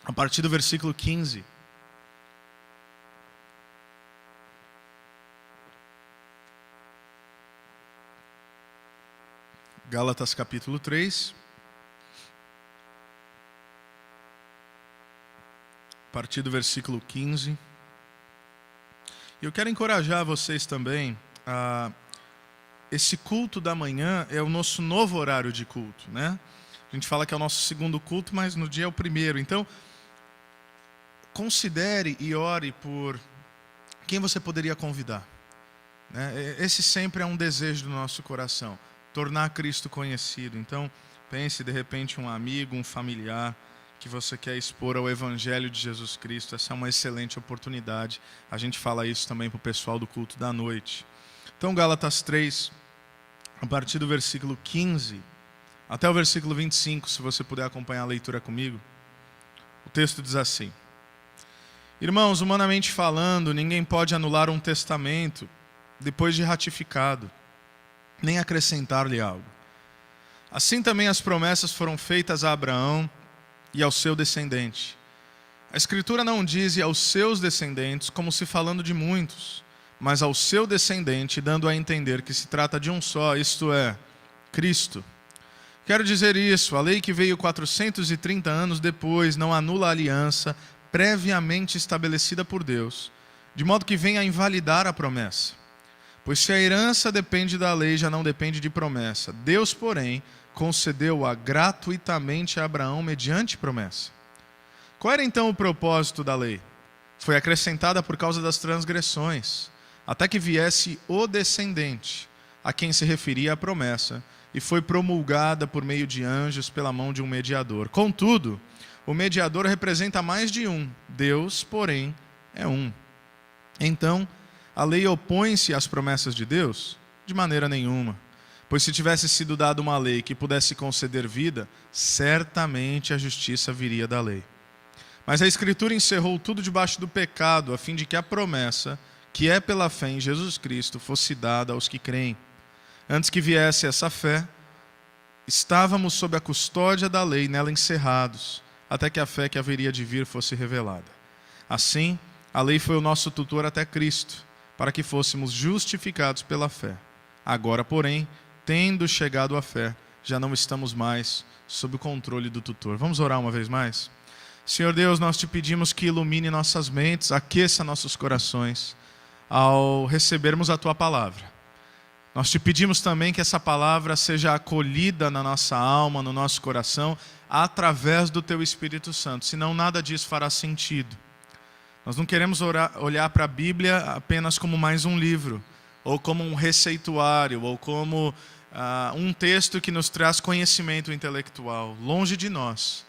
a partir do versículo 15. Gálatas capítulo 3, a partir do versículo 15. E eu quero encorajar vocês também esse culto da manhã é o nosso novo horário de culto, né? A gente fala que é o nosso segundo culto, mas no dia é o primeiro. Então, considere e ore por quem você poderia convidar, né? Esse sempre é um desejo do nosso coração, tornar Cristo conhecido. Então, pense de repente um amigo, um familiar que você quer expor ao Evangelho de Jesus Cristo. Essa é uma excelente oportunidade. A gente fala isso também para o pessoal do culto da noite. Então, Gálatas 3, a partir do versículo 15 até o versículo 25, se você puder acompanhar a leitura comigo. O texto diz assim: Irmãos, humanamente falando, ninguém pode anular um testamento depois de ratificado, nem acrescentar-lhe algo. Assim também as promessas foram feitas a Abraão e ao seu descendente. A Escritura não diz aos seus descendentes, como se falando de muitos, mas ao seu descendente, dando a entender que se trata de um só, isto é, Cristo. Quero dizer isso, a lei que veio 430 anos depois não anula a aliança previamente estabelecida por Deus, de modo que venha a invalidar a promessa. Pois se a herança depende da lei, já não depende de promessa. Deus, porém, concedeu-a gratuitamente a Abraão mediante promessa. Qual era então o propósito da lei? Foi acrescentada por causa das transgressões, até que viesse o descendente, a quem se referia a promessa, e foi promulgada por meio de anjos pela mão de um mediador. Contudo, o mediador representa mais de um, Deus, porém, é um. Então, a lei opõe-se às promessas de Deus? De maneira nenhuma. Pois se tivesse sido dada uma lei que pudesse conceder vida, certamente a justiça viria da lei. Mas a Escritura encerrou tudo debaixo do pecado, a fim de que a promessa, que é pela fé em Jesus Cristo, fosse dada aos que creem. Antes que viesse essa fé, estávamos sob a custódia da lei, nela encerrados, até que a fé que haveria de vir fosse revelada. Assim, a lei foi o nosso tutor até Cristo, para que fôssemos justificados pela fé. Agora, porém, tendo chegado à fé, já não estamos mais sob o controle do tutor. Vamos orar uma vez mais? Senhor Deus, nós te pedimos que ilumine nossas mentes, aqueça nossos corações, ao recebermos a Tua palavra. Nós te pedimos também que essa palavra seja acolhida na nossa alma, no nosso coração, através do Teu Espírito Santo, senão nada disso fará sentido. Nós não queremos olhar para a Bíblia apenas como mais um livro, ou como um receituário, ou como um texto que nos traz conhecimento intelectual. Longe de nós.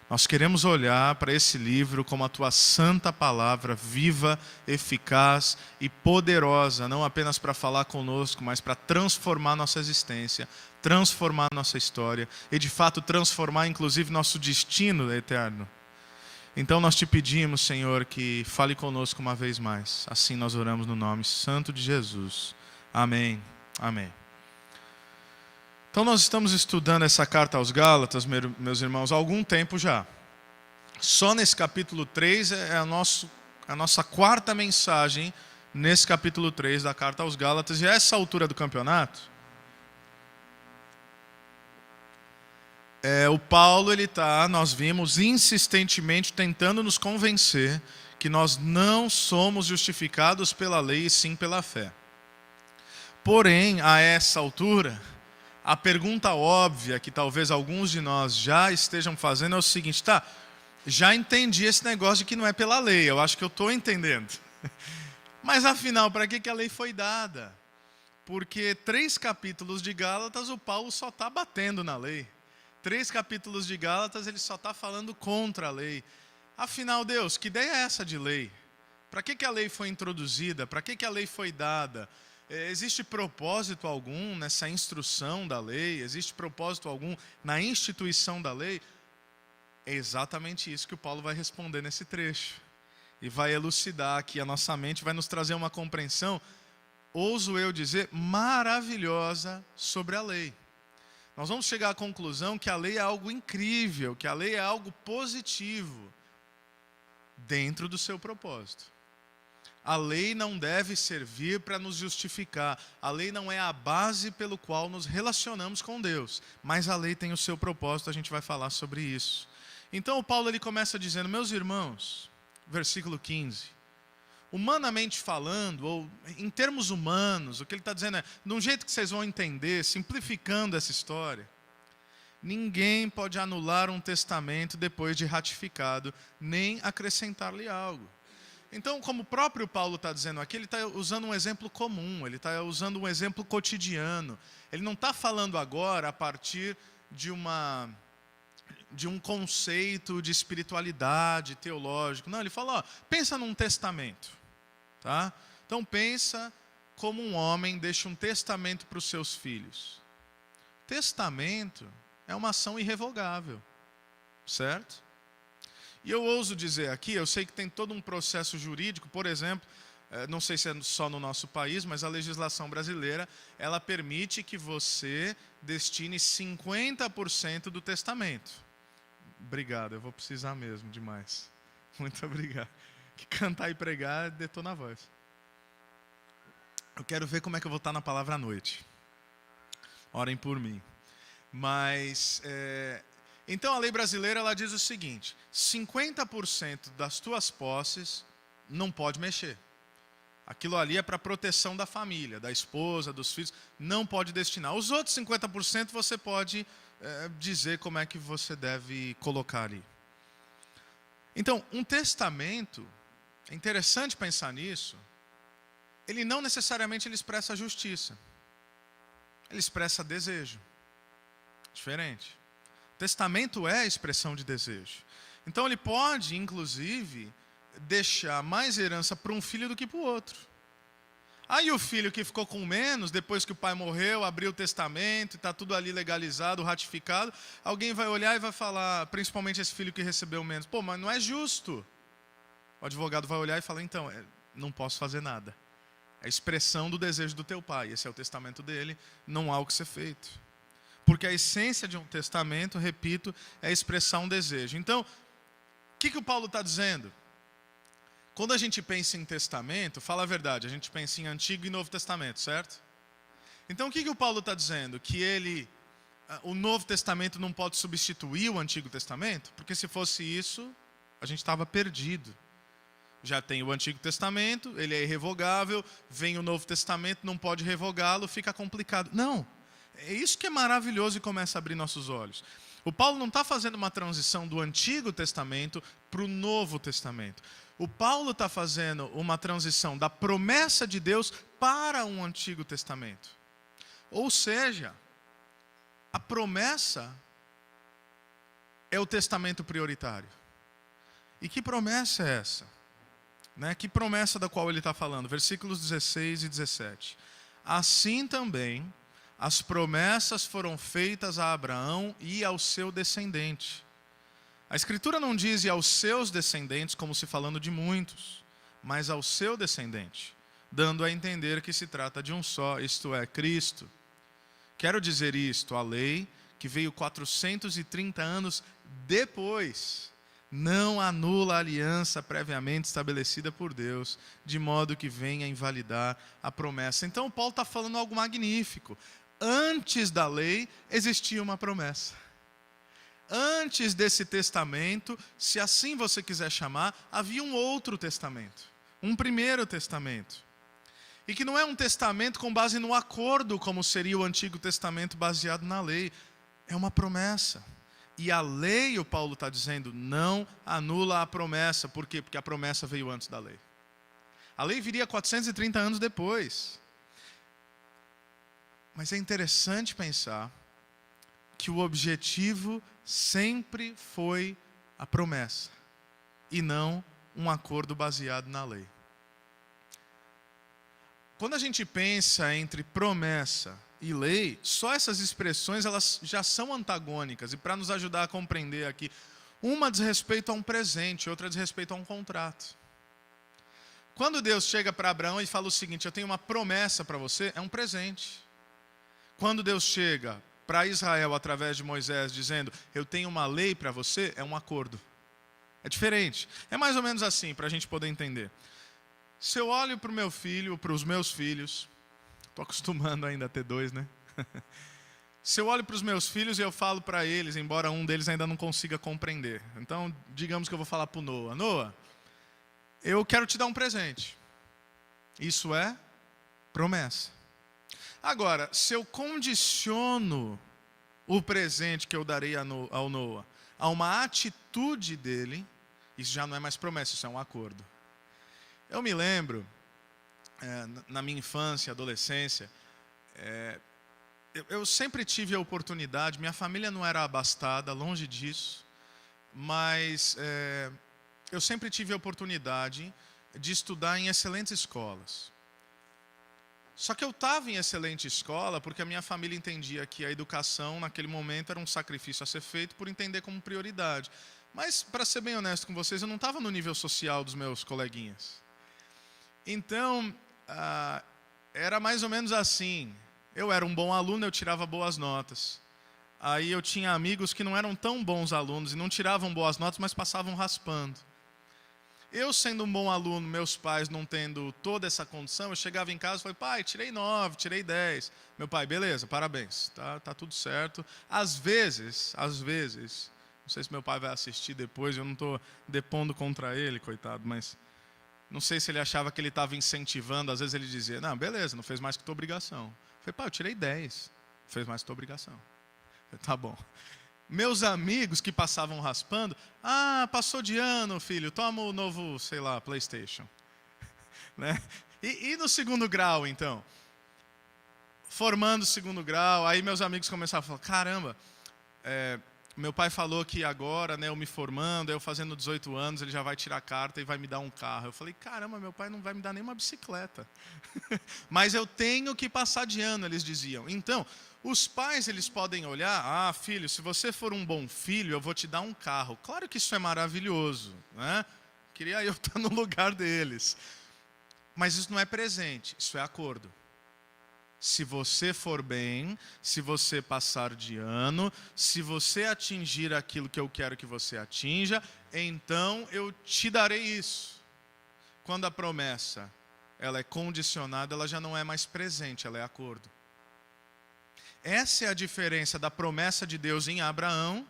Nós queremos olhar para esse livro como a Tua santa palavra, viva, eficaz e poderosa, não apenas para falar conosco, mas para transformar nossa existência, transformar nossa história e, de fato, transformar, inclusive, nosso destino eterno. Então nós te pedimos, Senhor, que fale conosco uma vez mais. Assim nós oramos no nome santo de Jesus. Amém. Amém. Então nós estamos estudando essa carta aos Gálatas, meus irmãos, há algum tempo já. Só nesse capítulo 3 é a nossa quarta mensagem nesse capítulo 3 da carta aos Gálatas. E a essa altura do campeonato, o Paulo, nós vimos insistentemente tentando nos convencer que nós não somos justificados pela lei e sim pela fé. Porém, a essa altura, a pergunta óbvia que talvez alguns de nós já estejam fazendo é o seguinte: já entendi esse negócio de que não é pela lei, eu acho que eu estou entendendo. Mas afinal, para que a lei foi dada? Porque 3 capítulos de Gálatas o Paulo só está batendo na lei. 3 capítulos de Gálatas ele só está falando contra a lei. Afinal, Deus, que ideia é essa de lei? Para que a lei foi introduzida? Para que a lei foi dada? Existe propósito algum nessa instrução da lei? Existe propósito algum na instituição da lei? É exatamente isso que o Paulo vai responder nesse trecho. E vai elucidar aqui a nossa mente, vai nos trazer uma compreensão, ouso eu dizer, maravilhosa sobre a lei. Nós vamos chegar à conclusão que a lei é algo incrível, que a lei é algo positivo. dentro do seu propósito. A lei não deve servir para nos justificar. A lei não é a base pelo qual nos relacionamos com Deus. Mas a lei tem o seu propósito, a gente vai falar sobre isso. Então o Paulo ele começa dizendo, meus irmãos, versículo 15, humanamente falando, ou em termos humanos, o que ele está dizendo é, de um jeito que vocês vão entender, simplificando essa história, ninguém pode anular um testamento depois de ratificado, nem acrescentar-lhe algo. Então, como o próprio Paulo está dizendo aqui, ele está usando um exemplo comum, ele está usando um exemplo cotidiano. Ele não está falando agora a partir de um conceito de espiritualidade, teológico. Não, ele fala, ó, pensa num testamento. Tá? Então, pensa como um homem deixa um testamento para os seus filhos. Testamento é uma ação irrevogável, certo? E eu ouso dizer aqui, eu sei que tem todo um processo jurídico, por exemplo, não sei se é só no nosso país, mas a legislação brasileira, ela permite que você destine 50% do testamento. Obrigado, eu vou precisar mesmo demais. Muito obrigado. Que cantar e pregar detona a voz. Eu quero ver como é que eu vou estar na palavra à noite. Orem por mim. Mas... Então a lei brasileira ela diz o seguinte, 50% das tuas posses não pode mexer. Aquilo ali é para proteção da família, da esposa, dos filhos, não pode destinar. Os outros 50% você pode dizer como é que você deve colocar ali. Então, um testamento, é interessante pensar nisso, ele não necessariamente ele expressa justiça. Ele expressa desejo. Diferente. Testamento é a expressão de desejo. Então ele pode, inclusive, deixar mais herança para um filho do que para o outro. Aí o filho que ficou com menos, depois que o pai morreu, abriu o testamento, está tudo ali legalizado, ratificado, alguém vai olhar e vai falar, principalmente esse filho que recebeu menos, pô, mas não é justo. O advogado vai olhar e falar, então, não posso fazer nada. É a expressão do desejo do teu pai, esse é o testamento dele, não há o que ser feito. Porque a essência de um testamento, repito, é expressar um desejo. Então, o que o Paulo está dizendo? Quando a gente pensa em testamento, fala a verdade, a gente pensa em Antigo e Novo Testamento, certo? Então, o que o Paulo está dizendo? Que o Novo Testamento não pode substituir o Antigo Testamento? Porque se fosse isso, a gente estava perdido. Já tem o Antigo Testamento, ele é irrevogável, vem o Novo Testamento, não pode revogá-lo, fica complicado. Não. É isso que é maravilhoso e começa a abrir nossos olhos. O Paulo não está fazendo uma transição do Antigo Testamento para o Novo Testamento. O Paulo está fazendo uma transição da promessa de Deus para um Antigo Testamento. Ou seja, a promessa é o testamento prioritário. E que promessa é essa? Que promessa da qual ele está falando? Versículos 16 e 17. Assim também... as promessas foram feitas a Abraão e ao seu descendente. A Escritura não diz e aos seus descendentes, como se falando de muitos, mas ao seu descendente, dando a entender que se trata de um só, isto é, Cristo. Quero dizer isto, a lei, que veio 430 anos depois, não anula a aliança previamente estabelecida por Deus, de modo que venha invalidar a promessa. Então Paulo está falando algo magnífico. Antes da lei existia uma promessa. Antes desse testamento, se assim você quiser chamar, havia um outro testamento. Um primeiro testamento. E que não é um testamento com base no acordo, como seria o Antigo Testamento baseado na lei. É uma promessa. E a lei, o Paulo está dizendo, não anula a promessa. Por quê? Porque a promessa veio antes da lei. A lei viria 430 anos depois. Mas é interessante pensar que o objetivo sempre foi a promessa e não um acordo baseado na lei. Quando a gente pensa entre promessa e lei, só essas expressões elas já são antagônicas. E para nos ajudar a compreender aqui, uma diz respeito a um presente, outra diz respeito a um contrato. Quando Deus chega para Abraão e fala o seguinte, eu tenho uma promessa para você, é um presente. Quando Deus chega para Israel através de Moisés dizendo, eu tenho uma lei para você, é um acordo. É diferente. É mais ou menos assim, para a gente poder entender. Se eu olho para o meu filho, para os meus filhos, estou acostumando ainda a ter 2, né? Se eu olho para os meus filhos e eu falo para eles, embora um deles ainda não consiga compreender. Então, digamos que eu vou falar para o Noah. Noah, eu quero te dar um presente. Isso é promessa. Agora, se eu condiciono o presente que eu darei ao Noah a uma atitude dele, isso já não é mais promessa, isso é um acordo. Eu me lembro, na minha infância, adolescência, eu sempre tive a oportunidade, minha família não era abastada, longe disso, mas eu sempre tive a oportunidade de estudar em excelentes escolas. Só que eu estava em excelente escola porque a minha família entendia que a educação, naquele momento, era um sacrifício a ser feito por entender como prioridade. Mas, para ser bem honesto com vocês, eu não estava no nível social dos meus coleguinhas. Então, era mais ou menos assim. Eu era um bom aluno, eu tirava boas notas. Aí eu tinha amigos que não eram tão bons alunos e não tiravam boas notas, mas passavam raspando. Eu, sendo um bom aluno, meus pais não tendo toda essa condição, eu chegava em casa e falei, pai, tirei 9, tirei 10. Meu pai, beleza, parabéns, tá tudo certo. Às vezes, não sei se meu pai vai assistir depois, eu não estou depondo contra ele, coitado, mas não sei se ele achava que ele estava incentivando, às vezes ele dizia, não, beleza, não fez mais que tua obrigação. Eu falei, pai, eu tirei 10, não fez mais que tua obrigação. Eu falei, tá bom. Meus amigos que passavam raspando, passou de ano, filho, toma o novo, sei lá, PlayStation. Né? E no segundo grau, então? Formando o segundo grau, aí meus amigos começaram a falar, caramba, meu pai falou que agora, né, eu me formando, eu fazendo 18 anos, ele já vai tirar a carta e vai me dar um carro. Eu falei, caramba, meu pai não vai me dar nenhuma bicicleta. Mas eu tenho que passar de ano, eles diziam. Então, os pais, eles podem olhar, filho, se você for um bom filho, eu vou te dar um carro. Claro que isso é maravilhoso, né? Queria eu estar no lugar deles. Mas isso não é presente, isso é acordo. Se você for bem, se você passar de ano, se você atingir aquilo que eu quero que você atinja, então eu te darei isso. Quando a promessa ela é condicionada, ela já não é mais presente, ela é acordo. Essa é a diferença da promessa de Deus em Abraão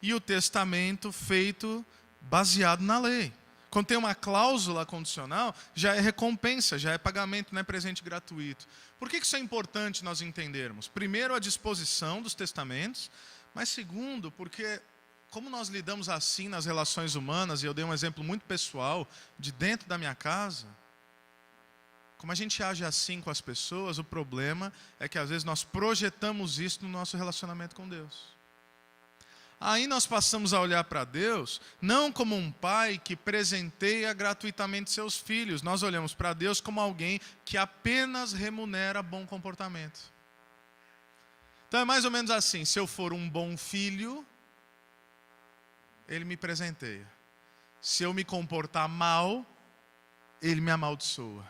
e o testamento feito baseado na lei. Quando tem uma cláusula condicional, já é recompensa, já é pagamento, não é presente gratuito. Por que isso é importante nós entendermos? Primeiro, a disposição dos testamentos, mas segundo, porque como nós lidamos assim nas relações humanas, e eu dei um exemplo muito pessoal, de dentro da minha casa, como a gente age assim com as pessoas, o problema é que às vezes nós projetamos isso no nosso relacionamento com Deus. Aí nós passamos a olhar para Deus, não como um pai que presenteia gratuitamente seus filhos. Nós olhamos para Deus como alguém que apenas remunera bom comportamento. Então é mais ou menos assim, se eu for um bom filho, Ele me presenteia. Se eu me comportar mal, Ele me amaldiçoa.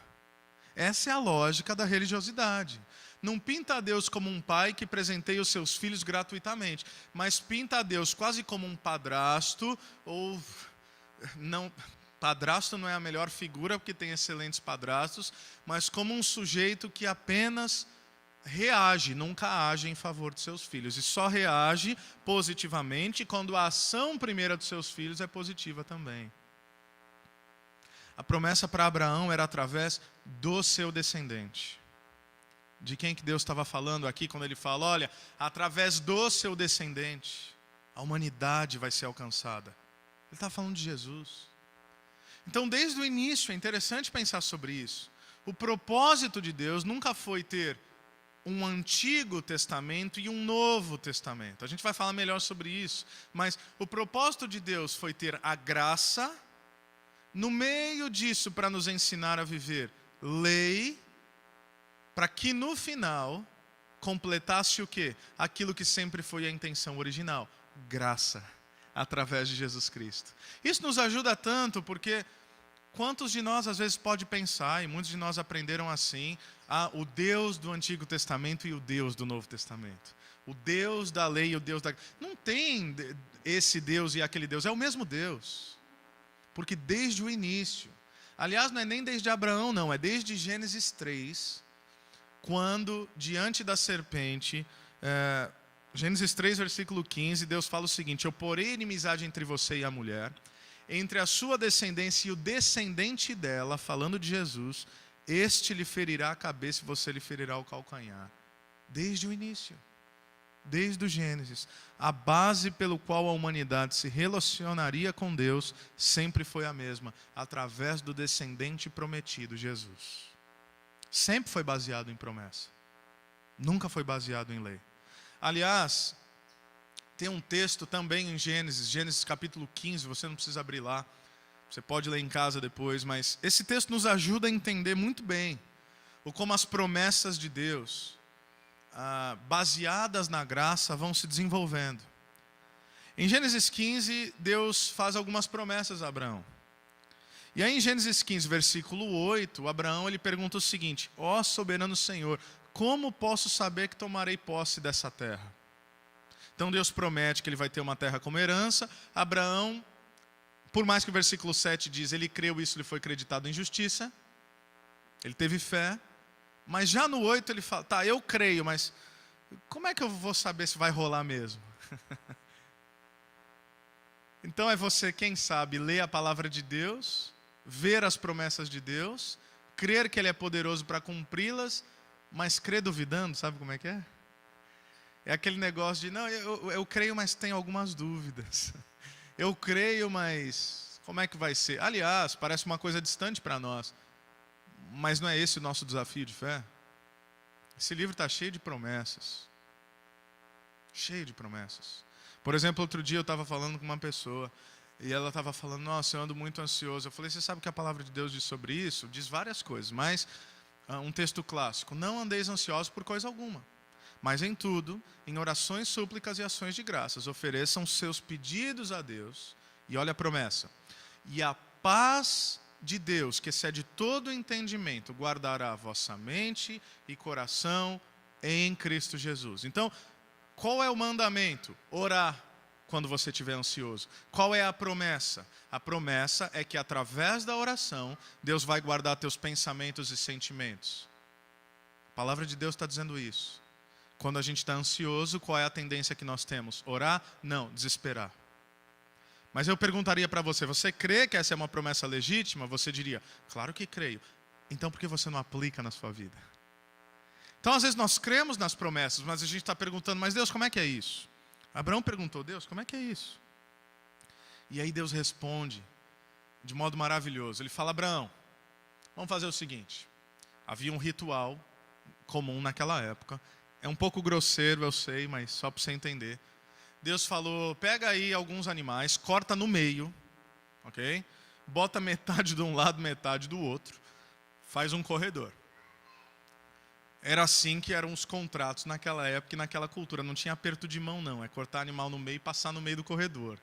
Essa é a lógica da religiosidade. Não pinta a Deus como um pai que presenteia os seus filhos gratuitamente, mas pinta a Deus quase como um padrasto, ou não, padrasto não é a melhor figura porque tem excelentes padrastos, mas como um sujeito que apenas reage, nunca age em favor de seus filhos, e só reage positivamente quando a ação primeira dos seus filhos é positiva também. A promessa para Abraão era através do seu descendente. De quem que Deus estava falando aqui quando Ele fala, olha, através do seu descendente, a humanidade vai ser alcançada. Ele estava falando de Jesus. Então, desde o início, é interessante pensar sobre isso. O propósito de Deus nunca foi ter um Antigo Testamento e um Novo Testamento. A gente vai falar melhor sobre isso. Mas o propósito de Deus foi ter a graça, no meio disso, para nos ensinar a viver lei, para que no final completasse o quê? Aquilo que sempre foi a intenção original, graça, através de Jesus Cristo. Isso nos ajuda tanto porque quantos de nós às vezes pode pensar, e muitos de nós aprenderam assim, o Deus do Antigo Testamento e o Deus do Novo Testamento. O Deus da lei e o Deus da... Não tem esse Deus e aquele Deus. É o mesmo Deus. Porque desde o início, aliás, não é nem desde Abraão, não, é desde Gênesis 3, quando, diante da serpente, Gênesis 3, versículo 15, Deus fala o seguinte: eu porei inimizade entre você e a mulher, entre a sua descendência e o descendente dela, falando de Jesus, este lhe ferirá a cabeça e você lhe ferirá o calcanhar. Desde o início, desde o Gênesis, a base pelo qual a humanidade se relacionaria com Deus sempre foi a mesma, através do descendente prometido, Jesus. Sempre foi baseado em promessa, nunca foi baseado em lei. Aliás, tem um texto também em Gênesis capítulo 15, você não precisa abrir lá, você pode ler em casa depois, mas esse texto nos ajuda a entender muito bem como as promessas de Deus, baseadas na graça, vão se desenvolvendo. Em Gênesis 15, Deus faz algumas promessas a Abraão. E aí em Gênesis 15, versículo 8, Abraão ele pergunta o seguinte: ó soberano Senhor, como posso saber que tomarei posse dessa terra? Então Deus promete que ele vai ter uma terra como herança. Abraão, por mais que o versículo 7 diz, ele creu, isso lhe foi acreditado em justiça. Ele teve fé. Mas já no 8 ele fala, tá, eu creio, mas como é que eu vou saber se vai rolar mesmo? Então é você, quem sabe, ler a palavra de Deus, ver as promessas de Deus, crer que Ele é poderoso para cumpri-las, mas crer duvidando, sabe como é que é? É aquele negócio de, não, eu creio, mas tenho algumas dúvidas. Eu creio, mas como é que vai ser? Aliás, parece uma coisa distante para nós, mas não é esse o nosso desafio de fé? Esse livro está cheio de promessas. Cheio de promessas. Por exemplo, outro dia eu estava falando com uma pessoa, e ela estava falando, nossa, eu ando muito ansioso. Eu falei, você sabe o que a palavra de Deus diz sobre isso? Diz várias coisas, mas um texto clássico: não andeis ansiosos por coisa alguma, mas em tudo, em orações, súplicas e ações de graças, ofereçam seus pedidos a Deus. E olha a promessa: e a paz de Deus, que excede todo entendimento, guardará a vossa mente e coração em Cristo Jesus. Então, qual é o mandamento? Orar quando você estiver ansioso. Qual é a promessa? A promessa é que através da oração, Deus vai guardar teus pensamentos e sentimentos. A palavra de Deus está dizendo isso. Quando a gente está ansioso, qual é a tendência que nós temos? Orar? Não, desesperar. Mas eu perguntaria para você, você crê que essa é uma promessa legítima? Você diria, claro que creio. Então por que você não aplica na sua vida? Então às vezes nós cremos nas promessas, mas a gente está perguntando, mas Deus, como é que é isso? Abraão perguntou, Deus, como é que é isso? E aí Deus responde de modo maravilhoso. Ele fala, Abraão, vamos fazer o seguinte. Havia um ritual comum naquela época. É um pouco grosseiro, eu sei, mas só para você entender. Deus falou, pega aí alguns animais, corta no meio, ok? Bota metade de um lado, metade do outro, faz um corredor. Era assim que eram os contratos naquela época e naquela cultura. Não tinha aperto de mão, não. É cortar animal no meio e passar no meio do corredor.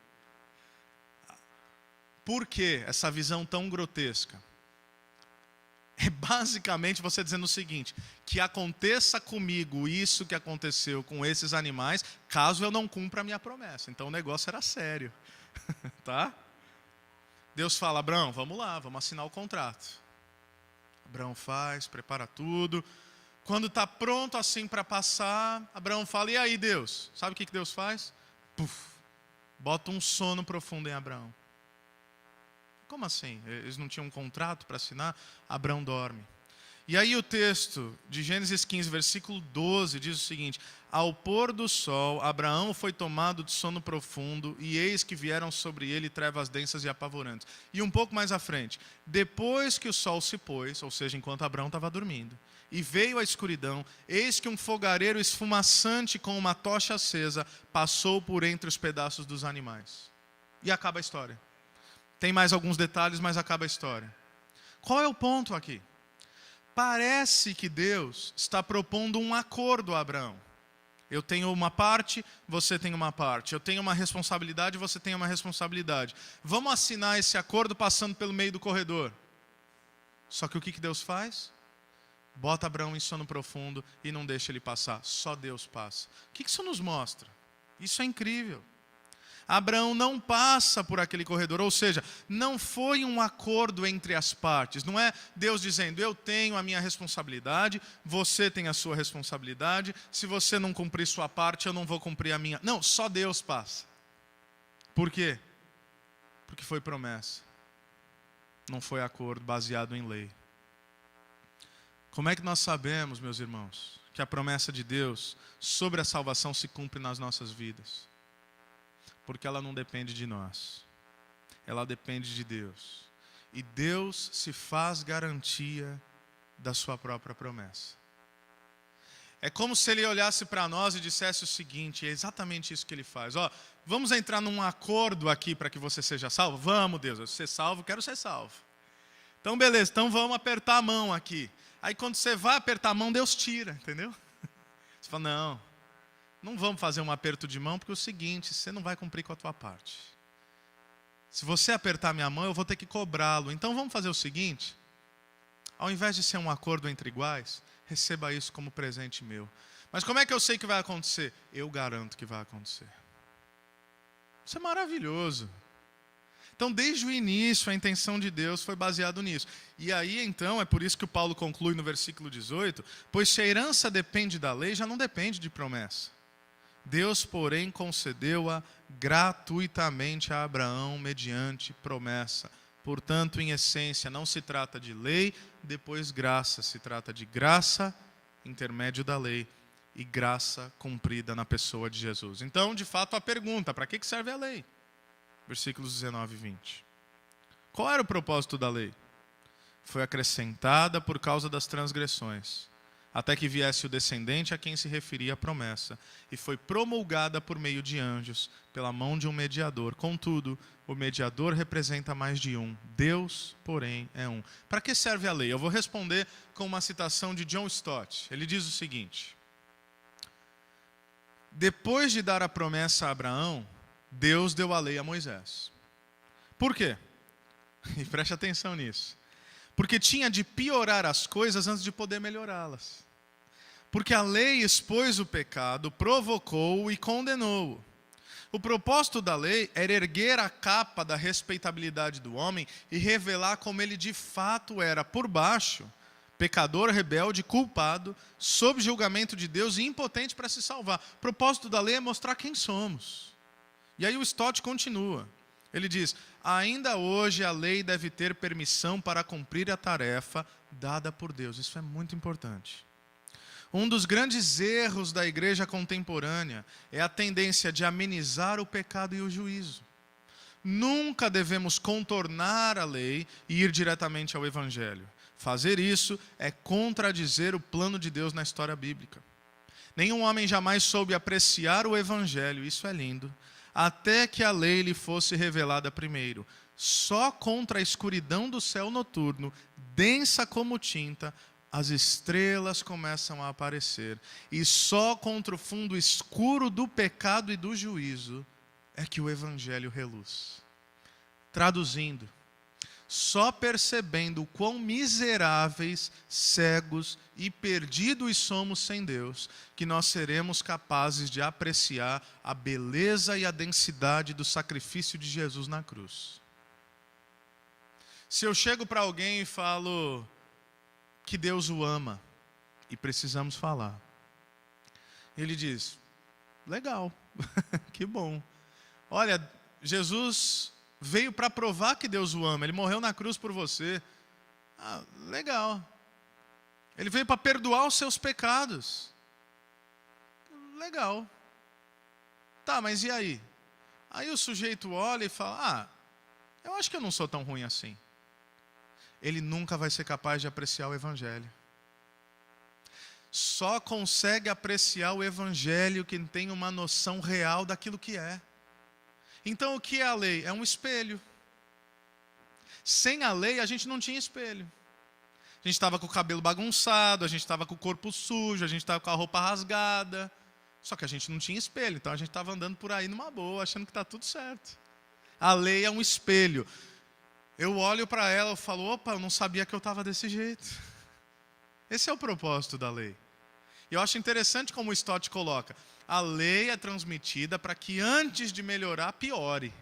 Por que essa visão tão grotesca? É basicamente você dizendo o seguinte: que aconteça comigo isso que aconteceu com esses animais, caso eu não cumpra a minha promessa. Então o negócio era sério. Tá? Deus fala, Abraão, vamos lá, vamos assinar o contrato. Abraão faz, prepara tudo. Quando está pronto assim para passar, Abraão fala, e aí Deus? Sabe o que Deus faz? Puf, bota um sono profundo em Abraão. Como assim? Eles não tinham um contrato para assinar? Abraão dorme. E aí o texto de Gênesis 15, versículo 12, diz o seguinte: ao pôr do sol, Abraão foi tomado de sono profundo, e eis que vieram sobre ele trevas densas e apavorantes. E um pouco mais à frente, depois que o sol se pôs, ou seja, enquanto Abraão estava dormindo, e veio a escuridão, eis que um fogareiro esfumaçante com uma tocha acesa passou por entre os pedaços dos animais. E acaba a história. Tem mais alguns detalhes, mas acaba a história. Qual é o ponto aqui? Parece que Deus está propondo um acordo a Abraão. Eu tenho uma parte, você tem uma parte. Eu tenho uma responsabilidade, você tem uma responsabilidade. Vamos assinar esse acordo passando pelo meio do corredor. Só que o que Deus faz? Bota Abraão em sono profundo e não deixa ele passar. Só Deus passa. O que isso nos mostra? Isso é incrível. Abraão não passa por aquele corredor, ou seja, não foi um acordo entre as partes. Não é Deus dizendo, eu tenho a minha responsabilidade, você tem a sua responsabilidade, se você não cumprir sua parte, eu não vou cumprir a minha. Não, só Deus passa. Por quê? Porque foi promessa. Não foi acordo baseado em lei. Como é que nós sabemos, meus irmãos, que a promessa de Deus sobre a salvação se cumpre nas nossas vidas? Porque ela não depende de nós. Ela depende de Deus. E Deus se faz garantia da sua própria promessa. É como se Ele olhasse para nós e dissesse o seguinte, é exatamente isso que Ele faz. Ó, vamos entrar num acordo aqui para que você seja salvo? Vamos, Deus, eu ser salvo, quero ser salvo. Então, beleza, então vamos apertar a mão aqui. Aí quando você vai apertar a mão, Deus tira, entendeu? Você fala, não vamos fazer um aperto de mão, porque é o seguinte, você não vai cumprir com a tua parte. Se você apertar minha mão, eu vou ter que cobrá-lo. Então vamos fazer o seguinte, ao invés de ser um acordo entre iguais, receba isso como presente meu. Mas como é que eu sei que vai acontecer? Eu garanto que vai acontecer. Isso é maravilhoso. Então, desde o início, a intenção de Deus foi baseada nisso. E aí, então, é por isso que o Paulo conclui no versículo 18, pois se a herança depende da lei, já não depende de promessa. Deus, porém, concedeu-a gratuitamente a Abraão mediante promessa. Portanto, em essência, não se trata de lei, depois graça. Se trata de graça, intermédio da lei, e graça cumprida na pessoa de Jesus. Então, de fato, a pergunta, para que serve a lei? Versículos 19 e 20. Qual era o propósito da lei? Foi acrescentada por causa das transgressões, até que viesse o descendente a quem se referia a promessa, e foi promulgada por meio de anjos, pela mão de um mediador. Contudo, o mediador representa mais de um, Deus, porém, é um. Para que serve a lei? Eu vou responder com uma citação de John Stott. Ele diz o seguinte: depois de dar a promessa a Abraão, Deus deu a lei a Moisés. Por quê? E preste atenção nisso. Porque tinha de piorar as coisas antes de poder melhorá-las. Porque a lei expôs o pecado, provocou-o e condenou-o. O propósito da lei era erguer a capa da respeitabilidade do homem e revelar como ele de fato era por baixo, pecador, rebelde, culpado, sob julgamento de Deus e impotente para se salvar. O propósito da lei é mostrar quem somos. E aí o Stott continua. Ele diz, ainda hoje a lei deve ter permissão para cumprir a tarefa dada por Deus. Isso é muito importante. Um dos grandes erros da igreja contemporânea é a tendência de amenizar o pecado e o juízo. Nunca devemos contornar a lei e ir diretamente ao Evangelho. Fazer isso é contradizer o plano de Deus na história bíblica. Nenhum homem jamais soube apreciar o Evangelho, isso é lindo, até que a lei lhe fosse revelada primeiro. Só contra a escuridão do céu noturno, densa como tinta, as estrelas começam a aparecer. E só contra o fundo escuro do pecado e do juízo é que o Evangelho reluz. Traduzindo, só percebendo o quão miseráveis, cegos e perdidos somos sem Deus, que nós seremos capazes de apreciar a beleza e a densidade do sacrifício de Jesus na cruz. Se eu chego para alguém e falo que Deus o ama, e precisamos falar, ele diz, legal, que bom. Olha, Jesus veio para provar que Deus o ama, Ele morreu na cruz por você. Ah, legal. Ele veio para perdoar os seus pecados. Legal. Tá, mas e aí? Aí o sujeito olha e fala, eu acho que eu não sou tão ruim assim. Ele nunca vai ser capaz de apreciar o Evangelho. Só consegue apreciar o Evangelho quem tem uma noção real daquilo que é. Então o que é a lei? É um espelho. Sem a lei a gente não tinha espelho. A gente estava com o cabelo bagunçado, a gente estava com o corpo sujo, a gente estava com a roupa rasgada. Só que a gente não tinha espelho, então a gente estava andando por aí numa boa, achando que está tudo certo. A lei é um espelho. Eu olho para ela e falo, opa, eu não sabia que eu estava desse jeito. Esse é o propósito da lei. E eu acho interessante como o Stott coloca. A lei é transmitida para que antes de melhorar, piore.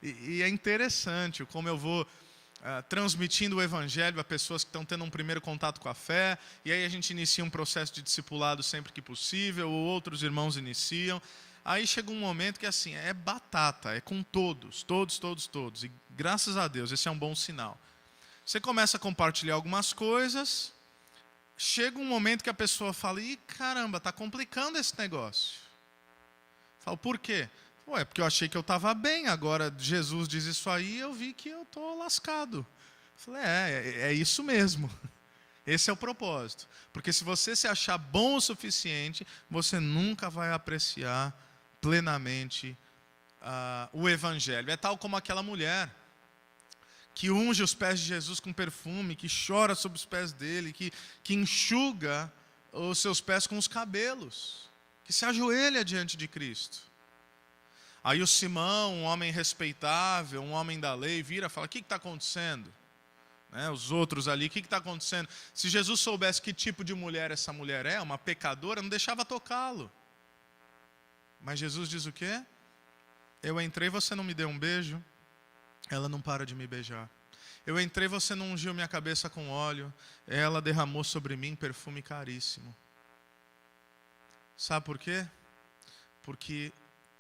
E é interessante como eu vou transmitindo o evangelho a pessoas que estão tendo um primeiro contato com a fé, e aí a gente inicia um processo de discipulado sempre que possível, ou outros irmãos iniciam. Aí chega um momento que assim, é batata, é com todos. E graças a Deus, esse é um bom sinal. Você começa a compartilhar algumas coisas, chega um momento que a pessoa fala, ih, caramba, está complicando esse negócio. Falo, por quê? Ué, porque eu achei que eu estava bem, agora Jesus diz isso aí, eu vi que eu estou lascado. Falei, é isso mesmo. Esse é o propósito. Porque se você se achar bom o suficiente, você nunca vai apreciar plenamente o evangelho. É tal como aquela mulher que unge os pés de Jesus com perfume, que chora sobre os pés dele, que enxuga os seus pés com os cabelos, que se ajoelha diante de Cristo. Aí o Simão, um homem respeitável, um homem da lei, vira e fala, o que está acontecendo? Né, os outros ali, o que está acontecendo? Se Jesus soubesse que tipo de mulher essa mulher é, uma pecadora, não deixava tocá-lo. Mas Jesus diz o quê? Eu entrei, você não me deu um beijo, ela não para de me beijar. Eu entrei, você não ungiu minha cabeça com óleo, ela derramou sobre mim perfume caríssimo. Sabe por quê? Porque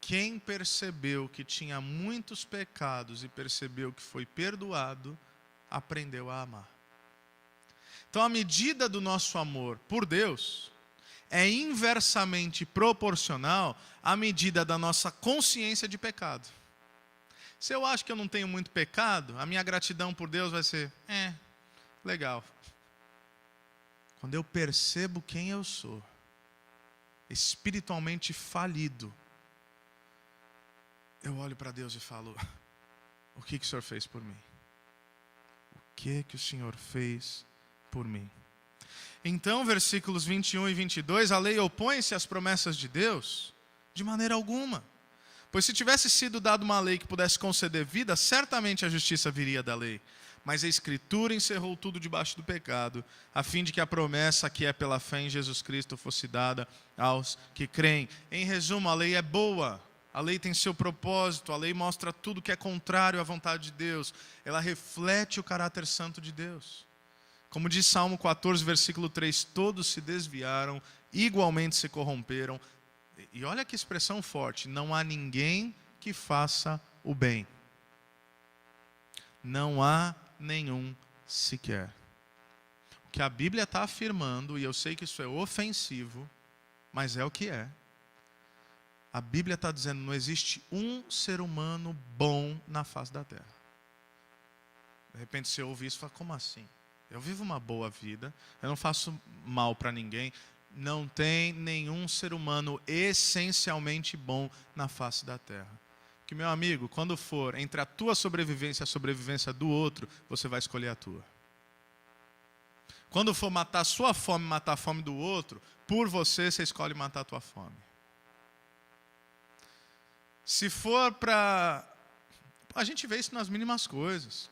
quem percebeu que tinha muitos pecados e percebeu que foi perdoado, aprendeu a amar. Então a medida do nosso amor por Deus é inversamente proporcional à medida da nossa consciência de pecado. Se eu acho que eu não tenho muito pecado, a minha gratidão por Deus vai ser, legal. Quando eu percebo quem eu sou, espiritualmente falido, eu olho para Deus e falo, o que o Senhor fez por mim? O que o Senhor fez por mim? Então, versículos 21 e 22, a lei opõe-se às promessas de Deus? De maneira alguma. Pois se tivesse sido dada uma lei que pudesse conceder vida, certamente a justiça viria da lei. Mas a Escritura encerrou tudo debaixo do pecado, a fim de que a promessa que é pela fé em Jesus Cristo fosse dada aos que creem. Em resumo, a lei é boa. A lei tem seu propósito, a lei mostra tudo que é contrário à vontade de Deus. Ela reflete o caráter santo de Deus. Como diz Salmo 14, versículo 3, todos se desviaram, igualmente se corromperam. E olha que expressão forte, não há ninguém que faça o bem. Não há nenhum sequer. O que a Bíblia está afirmando, e eu sei que isso é ofensivo, mas é o que é. A Bíblia está dizendo, não existe um ser humano bom na face da terra. De repente você ouve isso e fala, como assim? Eu vivo uma boa vida, eu não faço mal para ninguém. Não tem nenhum ser humano essencialmente bom na face da terra. Porque, meu amigo, quando for entre a tua sobrevivência e a sobrevivência do outro, você vai escolher a tua. Quando for matar a sua fome, matar a fome do outro, por você escolhe matar a tua fome. Se for para... A gente vê isso nas mínimas coisas.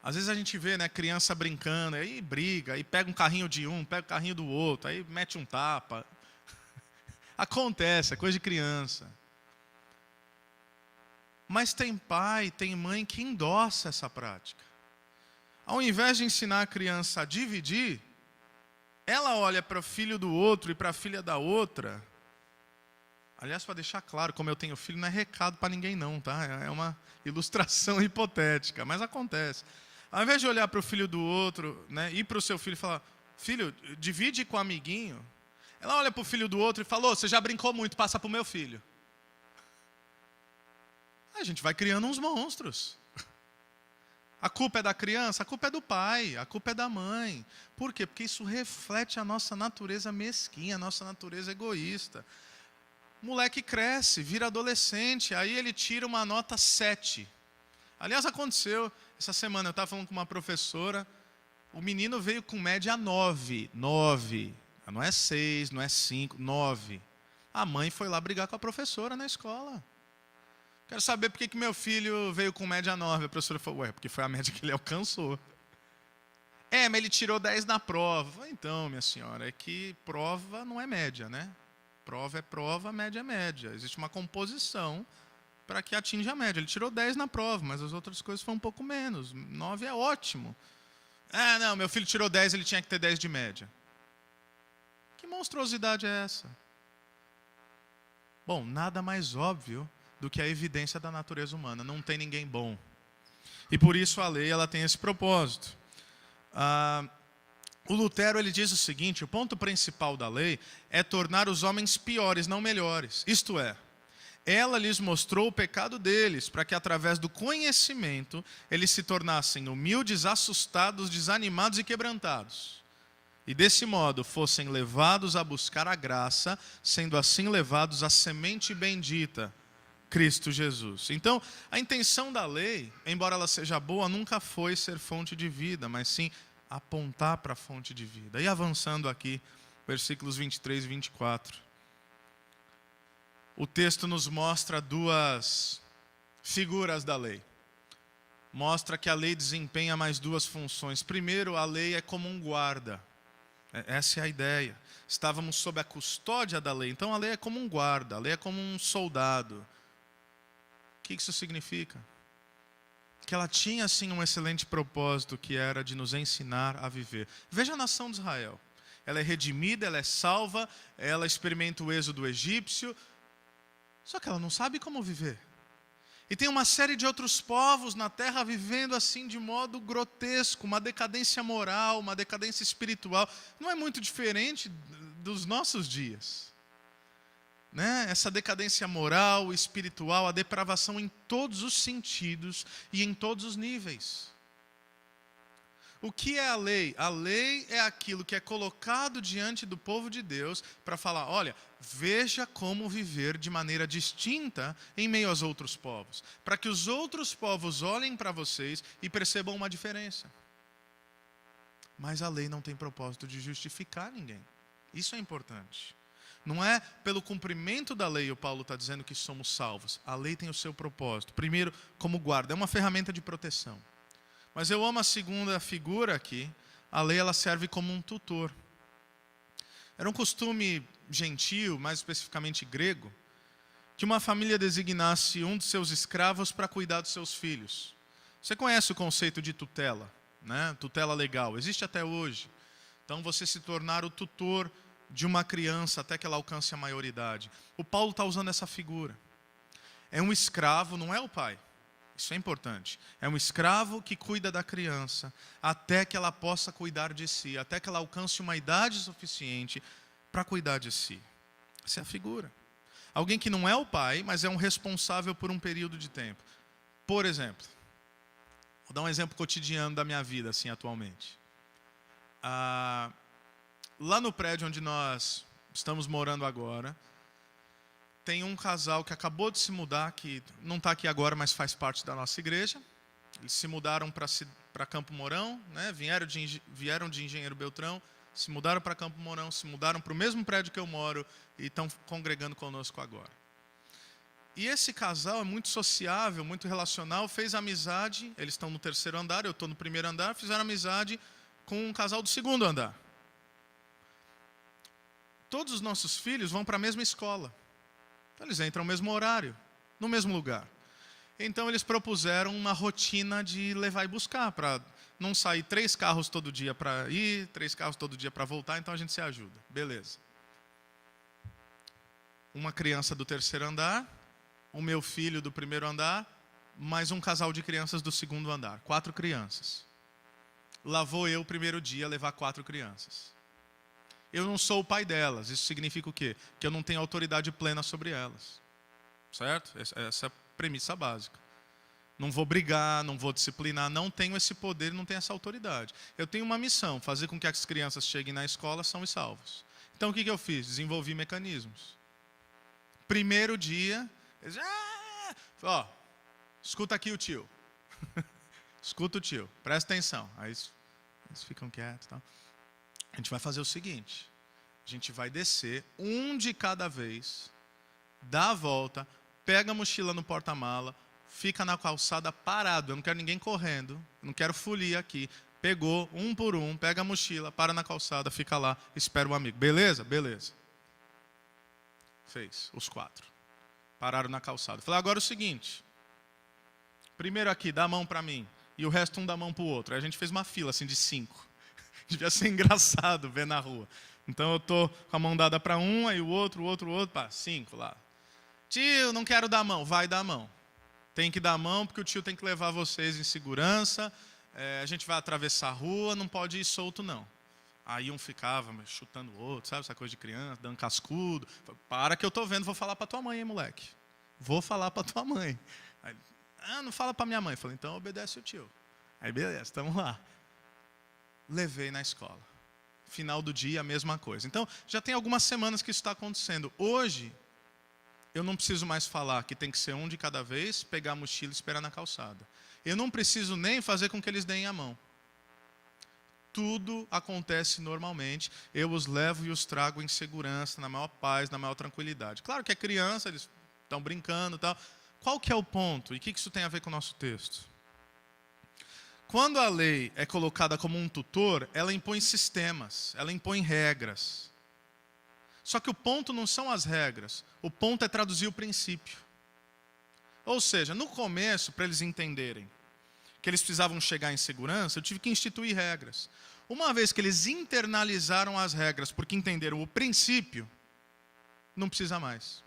Às vezes a gente vê, né, criança brincando, aí briga, aí pega um carrinho de um, pega o carrinho do outro, aí mete um tapa. Acontece, é coisa de criança. Mas tem pai, tem mãe que endossa essa prática. Ao invés de ensinar a criança a dividir, ela olha para o filho do outro e para a filha da outra. Aliás, para deixar claro, como eu tenho filho, não é recado para ninguém não, tá? É uma ilustração hipotética, mas acontece. Ao invés de olhar para o filho do outro, né, ir para o seu filho e falar, filho, divide com o amiguinho. Ela olha para o filho do outro e fala, você já brincou muito, passa para o meu filho. A gente vai criando uns monstros. A culpa é da criança? A culpa é do pai, a culpa é da mãe. Por quê? Porque isso reflete a nossa natureza mesquinha, a nossa natureza egoísta. O moleque cresce, vira adolescente, aí ele tira uma nota 7. Aliás, aconteceu, essa semana eu estava falando com uma professora, o menino veio com média 9. Não é 6, não é 5, 9. A mãe foi lá brigar com a professora na escola. Quero saber por que meu filho veio com média 9. A professora falou, porque foi a média que ele alcançou. Mas ele tirou 10 na prova. Então, minha senhora, é que prova não é média, né? Prova é prova, média é média. Existe uma composição para que atinja a média. Ele tirou 10 na prova, mas as outras coisas foram um pouco menos. 9 é ótimo. Não, meu filho tirou 10, ele tinha que ter 10 de média. Que monstruosidade é essa? Bom, nada mais óbvio do que a evidência da natureza humana. Não tem ninguém bom. E por isso a lei ela tem esse propósito. O Lutero ele diz o seguinte: o ponto principal da lei é tornar os homens piores, não melhores. Isto é, ela lhes mostrou o pecado deles, para que através do conhecimento eles se tornassem humildes, assustados, desanimados e quebrantados. E desse modo fossem levados a buscar a graça, sendo assim levados à semente bendita, Cristo Jesus. Então, a intenção da lei, embora ela seja boa, nunca foi ser fonte de vida, mas sim apontar para a fonte de vida. E avançando aqui, versículos 23 e 24. O texto nos mostra duas figuras da lei. Mostra que a lei desempenha mais duas funções. Primeiro, a lei é como um guarda. Essa é a ideia. Estávamos sob a custódia da lei. Então a lei é como um guarda, a lei é como um soldado. O que isso significa? Que ela tinha sim um excelente propósito, que era de nos ensinar a viver. Veja a nação de Israel. Ela é redimida, ela é salva, ela experimenta o êxodo egípcio, só que ela não sabe como viver. E tem uma série de outros povos na terra vivendo assim de modo grotesco, uma decadência moral, uma decadência espiritual. Não é muito diferente dos nossos dias. Né? Essa decadência moral, espiritual, a depravação em todos os sentidos e em todos os níveis. O que é a lei? A lei é aquilo que é colocado diante do povo de Deus para falar: olha, veja como viver de maneira distinta em meio aos outros povos, para que os outros povos olhem para vocês e percebam uma diferença. Mas a lei não tem propósito de justificar ninguém. Isso é importante. Não é pelo cumprimento da lei, o Paulo está dizendo, que somos salvos. A lei tem o seu propósito. Primeiro, como guarda, é uma ferramenta de proteção. Mas eu amo a segunda figura aqui. A lei ela serve como um tutor. Era um costume gentil, mais especificamente grego, que uma família designasse um de seus escravos para cuidar dos seus filhos. Você conhece o conceito de tutela, né? Tutela legal, existe até hoje. Então você se tornar o tutor de uma criança até que ela alcance a maioridade. O Paulo está usando essa figura. É um escravo, não é o pai. Isso é importante. É um escravo que cuida da criança até que ela possa cuidar de si, até que ela alcance uma idade suficiente para cuidar de si. Essa é a figura. Alguém que não é o pai, mas é um responsável por um período de tempo. Por exemplo, vou dar um exemplo cotidiano da minha vida, assim, atualmente. Lá no prédio onde nós estamos morando agora, tem um casal que acabou de se mudar, que não está aqui agora, mas faz parte da nossa igreja. Eles se mudaram para Campo Mourão, né? vieram de Engenheiro Beltrão, se mudaram para Campo Mourão, se mudaram para o mesmo prédio que eu moro e estão congregando conosco agora. E esse casal é muito sociável, muito relacional, fez amizade, eles estão no terceiro andar, eu estou no primeiro andar, fizeram amizade com um casal do segundo andar. Todos os nossos filhos vão para a mesma escola. Então, eles entram no mesmo horário, no mesmo lugar. Então eles propuseram uma rotina de levar e buscar, para não sair 3 carros todo dia para ir, 3 carros todo dia para voltar, então a gente se ajuda. Beleza. Uma criança do terceiro andar, o meu filho do primeiro andar, mais um casal de crianças do segundo andar. 4 crianças. Lá vou eu, primeiro dia, levar 4 crianças. Eu não sou o pai delas. Isso significa o quê? Que eu não tenho autoridade plena sobre elas. Certo? Essa é a premissa básica. Não vou brigar, não vou disciplinar, não tenho esse poder, não tenho essa autoridade. Eu tenho uma missão, fazer com que as crianças cheguem na escola são e salvos. Então o que eu fiz? Desenvolvi mecanismos. Primeiro dia, eles, escuta aqui o tio. Escuta o tio, presta atenção. Aí eles ficam quietos e tal. A gente vai fazer o seguinte, a gente vai descer, um de cada vez, dá a volta, pega a mochila no porta-mala, fica na calçada parado, eu não quero ninguém correndo, eu não quero folia aqui, Pegou, um por um, pega a mochila, para na calçada, fica lá, espera o amigo. Beleza? Beleza. Fez, os 4. Pararam na calçada. Falei, agora é o seguinte. Primeiro aqui, dá a mão para mim. E o resto um dá a mão para o outro. Aí a gente fez uma fila assim de 5. Devia ser engraçado ver na rua. Então eu tô com a mão dada para um, aí o outro, pá, 5 lá. Tio, não quero dar a mão. Vai dar a mão. Tem que dar a mão porque o tio tem que levar vocês em segurança. A gente vai atravessar a rua, não pode ir solto não. Aí um ficava chutando o outro, sabe? Essa coisa de criança, dando cascudo. Para que eu tô vendo, vou falar para tua mãe, hein, moleque. Vou falar para tua mãe. Aí, não fala para minha mãe. Falei, então obedece o tio. Aí beleza, estamos lá. Levei na escola. Final do dia, a mesma coisa. Então, já tem algumas semanas que isso está acontecendo. Hoje, eu não preciso mais falar que tem que ser um de cada vez, pegar a mochila e esperar na calçada. Eu não preciso nem fazer com que eles deem a mão. Tudo acontece normalmente. Eu os levo e os trago em segurança, na maior paz, na maior tranquilidade. Claro que é criança, eles estão brincando e tal. Qual que é o ponto? E o que isso tem a ver com o nosso texto? Quando a lei é colocada como um tutor, ela impõe sistemas, ela impõe regras. Só que o ponto não são as regras, o ponto é traduzir o princípio. Ou seja, no começo, para eles entenderem que eles precisavam chegar em segurança, eu tive que instituir regras. Uma vez que eles internalizaram as regras porque entenderam o princípio, não precisa mais.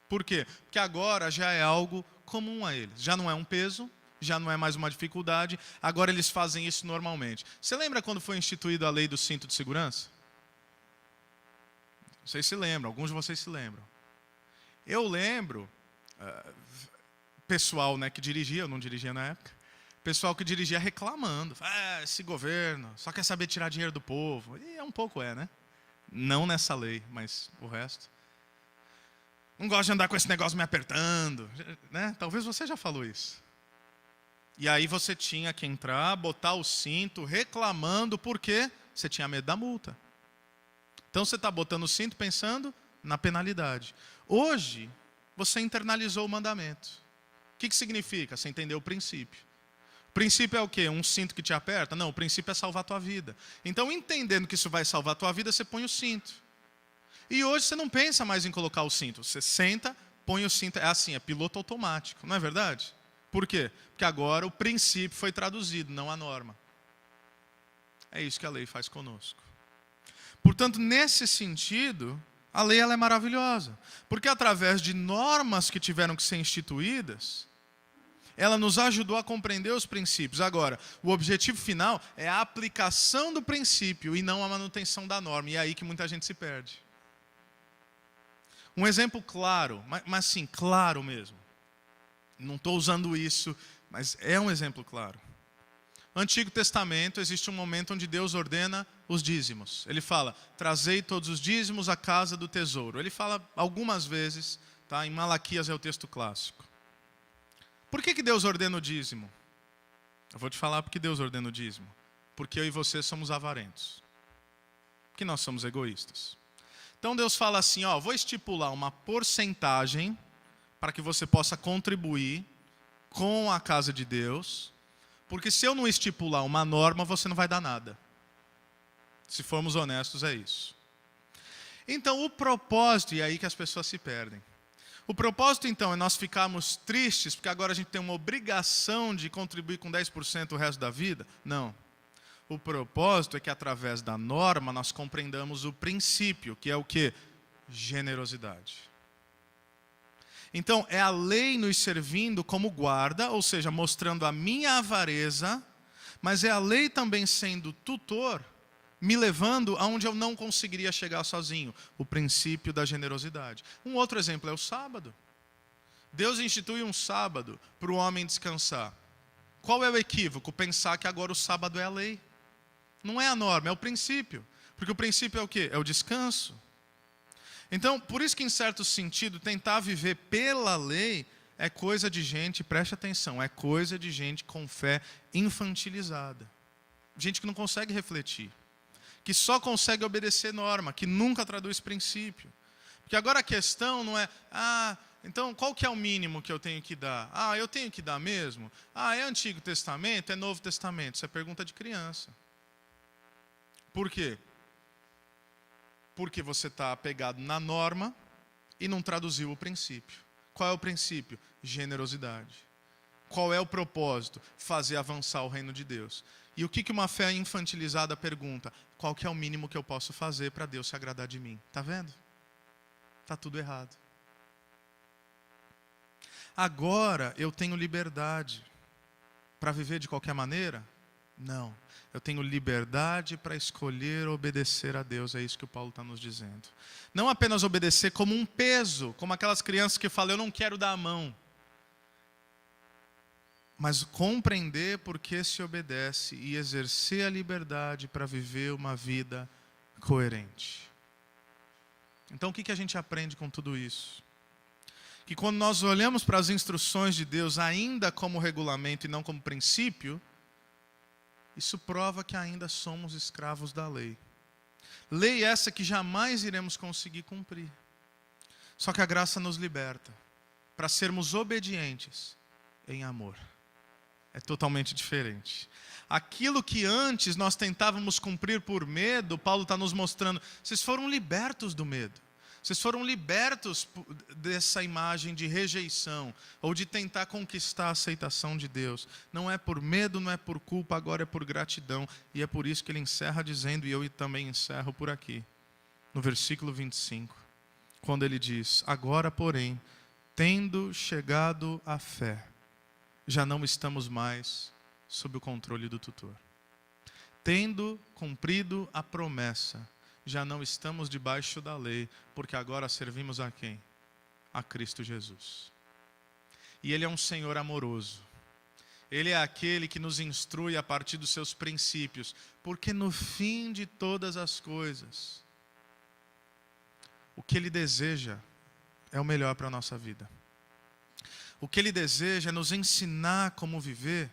Por quê? Porque agora já é algo comum a eles. Já não é um peso, já não é mais uma dificuldade, agora eles fazem isso normalmente. Você lembra quando foi instituída a lei do cinto de segurança? Vocês se lembram, alguns de vocês se lembram. Eu lembro, pessoal que dirigia, eu não dirigia na época, pessoal que dirigia reclamando. Esse governo só quer saber tirar dinheiro do povo. E um pouco né? Não nessa lei, mas o resto. Não gosto de andar com esse negócio me apertando. Né? Talvez você já falou isso. E aí você tinha que entrar, botar o cinto, reclamando, porque você tinha medo da multa. Então você está botando o cinto pensando na penalidade. Hoje, você internalizou o mandamento. O que significa? Você entendeu o princípio. O princípio é o quê? Um cinto que te aperta? Não, o princípio é salvar a tua vida. Então, entendendo que isso vai salvar a tua vida, você põe o cinto. E hoje você não pensa mais em colocar o cinto. Você senta, põe o cinto. É assim, é piloto automático, não é verdade? Por quê? Porque agora o princípio foi traduzido, não a norma. É isso que a lei faz conosco. Portanto, nesse sentido, a lei ela é maravilhosa. Porque através de normas que tiveram que ser instituídas, ela nos ajudou a compreender os princípios. Agora, o objetivo final é a aplicação do princípio e não a manutenção da norma. E é aí que muita gente se perde. Um exemplo claro, mas sim, claro mesmo. Não estou usando isso, mas é um exemplo claro. No Antigo Testamento existe um momento onde Deus ordena os dízimos. Ele fala, trazei todos os dízimos à casa do tesouro. Ele fala algumas vezes, tá? Em Malaquias é o texto clássico. Por que Deus ordena o dízimo? Eu vou te falar porque Deus ordena o dízimo. Porque eu e você somos avarentos. Porque nós somos egoístas. Então Deus fala assim, vou estipular uma porcentagem para que você possa contribuir com a casa de Deus, porque se eu não estipular uma norma, você não vai dar nada. Se formos honestos, é isso. Então, o propósito, e é aí que as pessoas se perdem. O propósito, então, é nós ficarmos tristes, porque agora a gente tem uma obrigação de contribuir com 10% o resto da vida? Não. O propósito é que, através da norma, nós compreendamos o princípio, que é o quê? Generosidade. Então, é a lei nos servindo como guarda, ou seja, mostrando a minha avareza, mas é a lei também sendo tutor, me levando aonde eu não conseguiria chegar sozinho, o princípio da generosidade. Um outro exemplo é o sábado. Deus institui um sábado para o homem descansar. Qual é o equívoco? Pensar que agora o sábado é a lei. Não é a norma, é o princípio. Porque o princípio é o quê? É o descanso. Então, por isso que em certo sentido, tentar viver pela lei é coisa de gente, preste atenção, é coisa de gente com fé infantilizada. Gente que não consegue refletir. Que só consegue obedecer norma, que nunca traduz princípio. Porque agora a questão não é, Então, qual que é o mínimo que eu tenho que dar? Ah, eu tenho que dar mesmo? Ah, é Antigo Testamento? É Novo Testamento? Isso é pergunta de criança. Por quê? Porque você está apegado na norma e não traduziu o princípio. Qual é o princípio? Generosidade. Qual é o propósito? Fazer avançar o reino de Deus. E o que uma fé infantilizada pergunta? Qual que é o mínimo que eu posso fazer para Deus se agradar de mim? Está vendo? Está tudo errado. Agora eu tenho liberdade para viver de qualquer maneira? Não. Eu tenho liberdade para escolher obedecer a Deus. É isso que o Paulo está nos dizendo. Não apenas obedecer como um peso, como aquelas crianças que falam, eu não quero dar a mão. Mas compreender por que se obedece e exercer a liberdade para viver uma vida coerente. Então o que a gente aprende com tudo isso? Que quando nós olhamos para as instruções de Deus ainda como regulamento e não como princípio, isso prova que ainda somos escravos da lei. Lei essa que jamais iremos conseguir cumprir. Só que a graça nos liberta para sermos obedientes em amor. É totalmente diferente. Aquilo que antes nós tentávamos cumprir por medo, Paulo está nos mostrando, vocês foram libertos do medo. Vocês foram libertos dessa imagem de rejeição ou de tentar conquistar a aceitação de Deus. Não é por medo, não é por culpa, agora é por gratidão. E é por isso que ele encerra dizendo, e eu também encerro por aqui, no versículo 25, quando ele diz, agora, porém, tendo chegado à fé, já não estamos mais sob o controle do tutor. Tendo cumprido a promessa, já não estamos debaixo da lei, porque agora servimos a quem? A Cristo Jesus. E Ele é um Senhor amoroso. Ele é aquele que nos instrui a partir dos seus princípios, porque no fim de todas as coisas, o que Ele deseja é o melhor para a nossa vida. O que Ele deseja é nos ensinar como viver,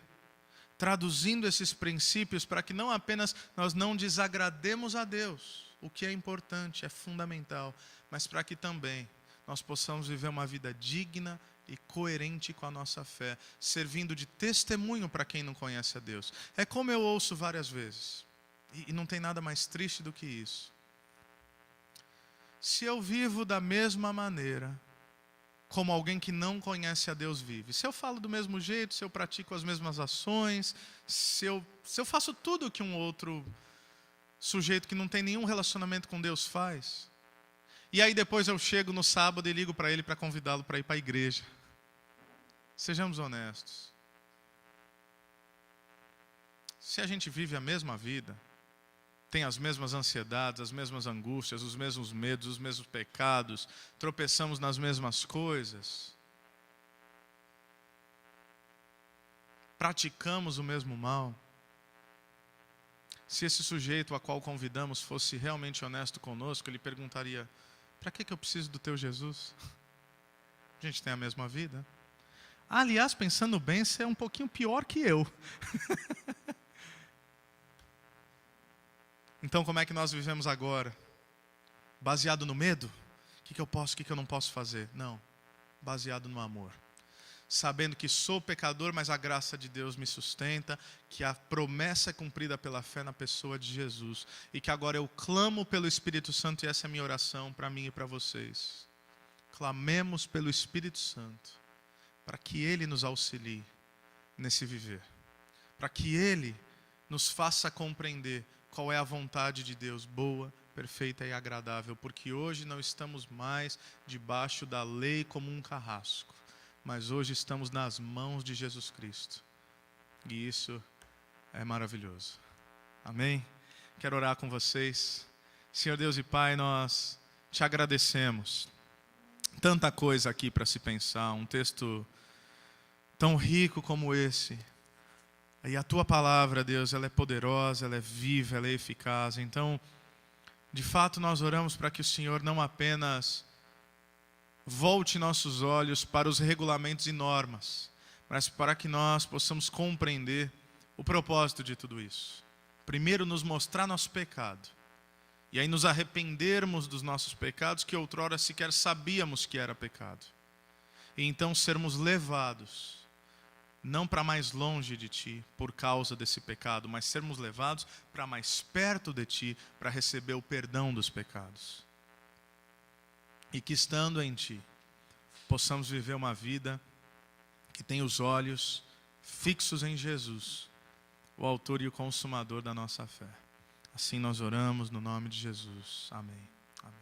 traduzindo esses princípios para que não apenas nós não desagrademos a Deus, o que é importante, é fundamental, mas para que também nós possamos viver uma vida digna e coerente com a nossa fé, servindo de testemunho para quem não conhece a Deus. É como eu ouço várias vezes, e não tem nada mais triste do que isso. Se eu vivo da mesma maneira como alguém que não conhece a Deus vive, se eu falo do mesmo jeito, se eu pratico as mesmas ações, se eu faço tudo o que um outro sujeito que não tem nenhum relacionamento com Deus faz, e aí depois eu chego no sábado e ligo para ele para convidá-lo para ir para a igreja. Sejamos honestos. Se a gente vive a mesma vida, tem as mesmas ansiedades, as mesmas angústias, os mesmos medos, os mesmos pecados, tropeçamos nas mesmas coisas, praticamos o mesmo mal. Se esse sujeito a qual convidamos fosse realmente honesto conosco, ele perguntaria, para que eu preciso do teu Jesus? A gente tem a mesma vida. Aliás, pensando bem, você é um pouquinho pior que eu. Então, como é que nós vivemos agora? Baseado no medo? O que eu posso, o que eu não posso fazer? Não, baseado no amor. Sabendo que sou pecador, mas a graça de Deus me sustenta, que a promessa é cumprida pela fé na pessoa de Jesus, e que agora eu clamo pelo Espírito Santo, e essa é a minha oração para mim e para vocês. Clamemos pelo Espírito Santo, para que Ele nos auxilie nesse viver, para que Ele nos faça compreender qual é a vontade de Deus, boa, perfeita e agradável, porque hoje não estamos mais debaixo da lei como um carrasco, mas hoje estamos nas mãos de Jesus Cristo, e isso é maravilhoso. Amém? Quero orar com vocês. Senhor Deus e Pai, nós te agradecemos. Tanta coisa aqui para se pensar, um texto tão rico como esse. E a Tua palavra, Deus, ela é poderosa, ela é viva, ela é eficaz. Então, de fato, nós oramos para que o Senhor não apenas volte nossos olhos para os regulamentos e normas, mas para que nós possamos compreender o propósito de tudo isso. Primeiro, nos mostrar nosso pecado, e aí nos arrependermos dos nossos pecados que outrora sequer sabíamos que era pecado. e então sermos levados, não para mais longe de Ti, por causa desse pecado, mas sermos levados para mais perto de Ti, para receber o perdão dos pecados. E que estando em Ti, possamos viver uma vida que tem os olhos fixos em Jesus, o autor e o consumador da nossa fé. Assim nós oramos no nome de Jesus. Amém. Amém.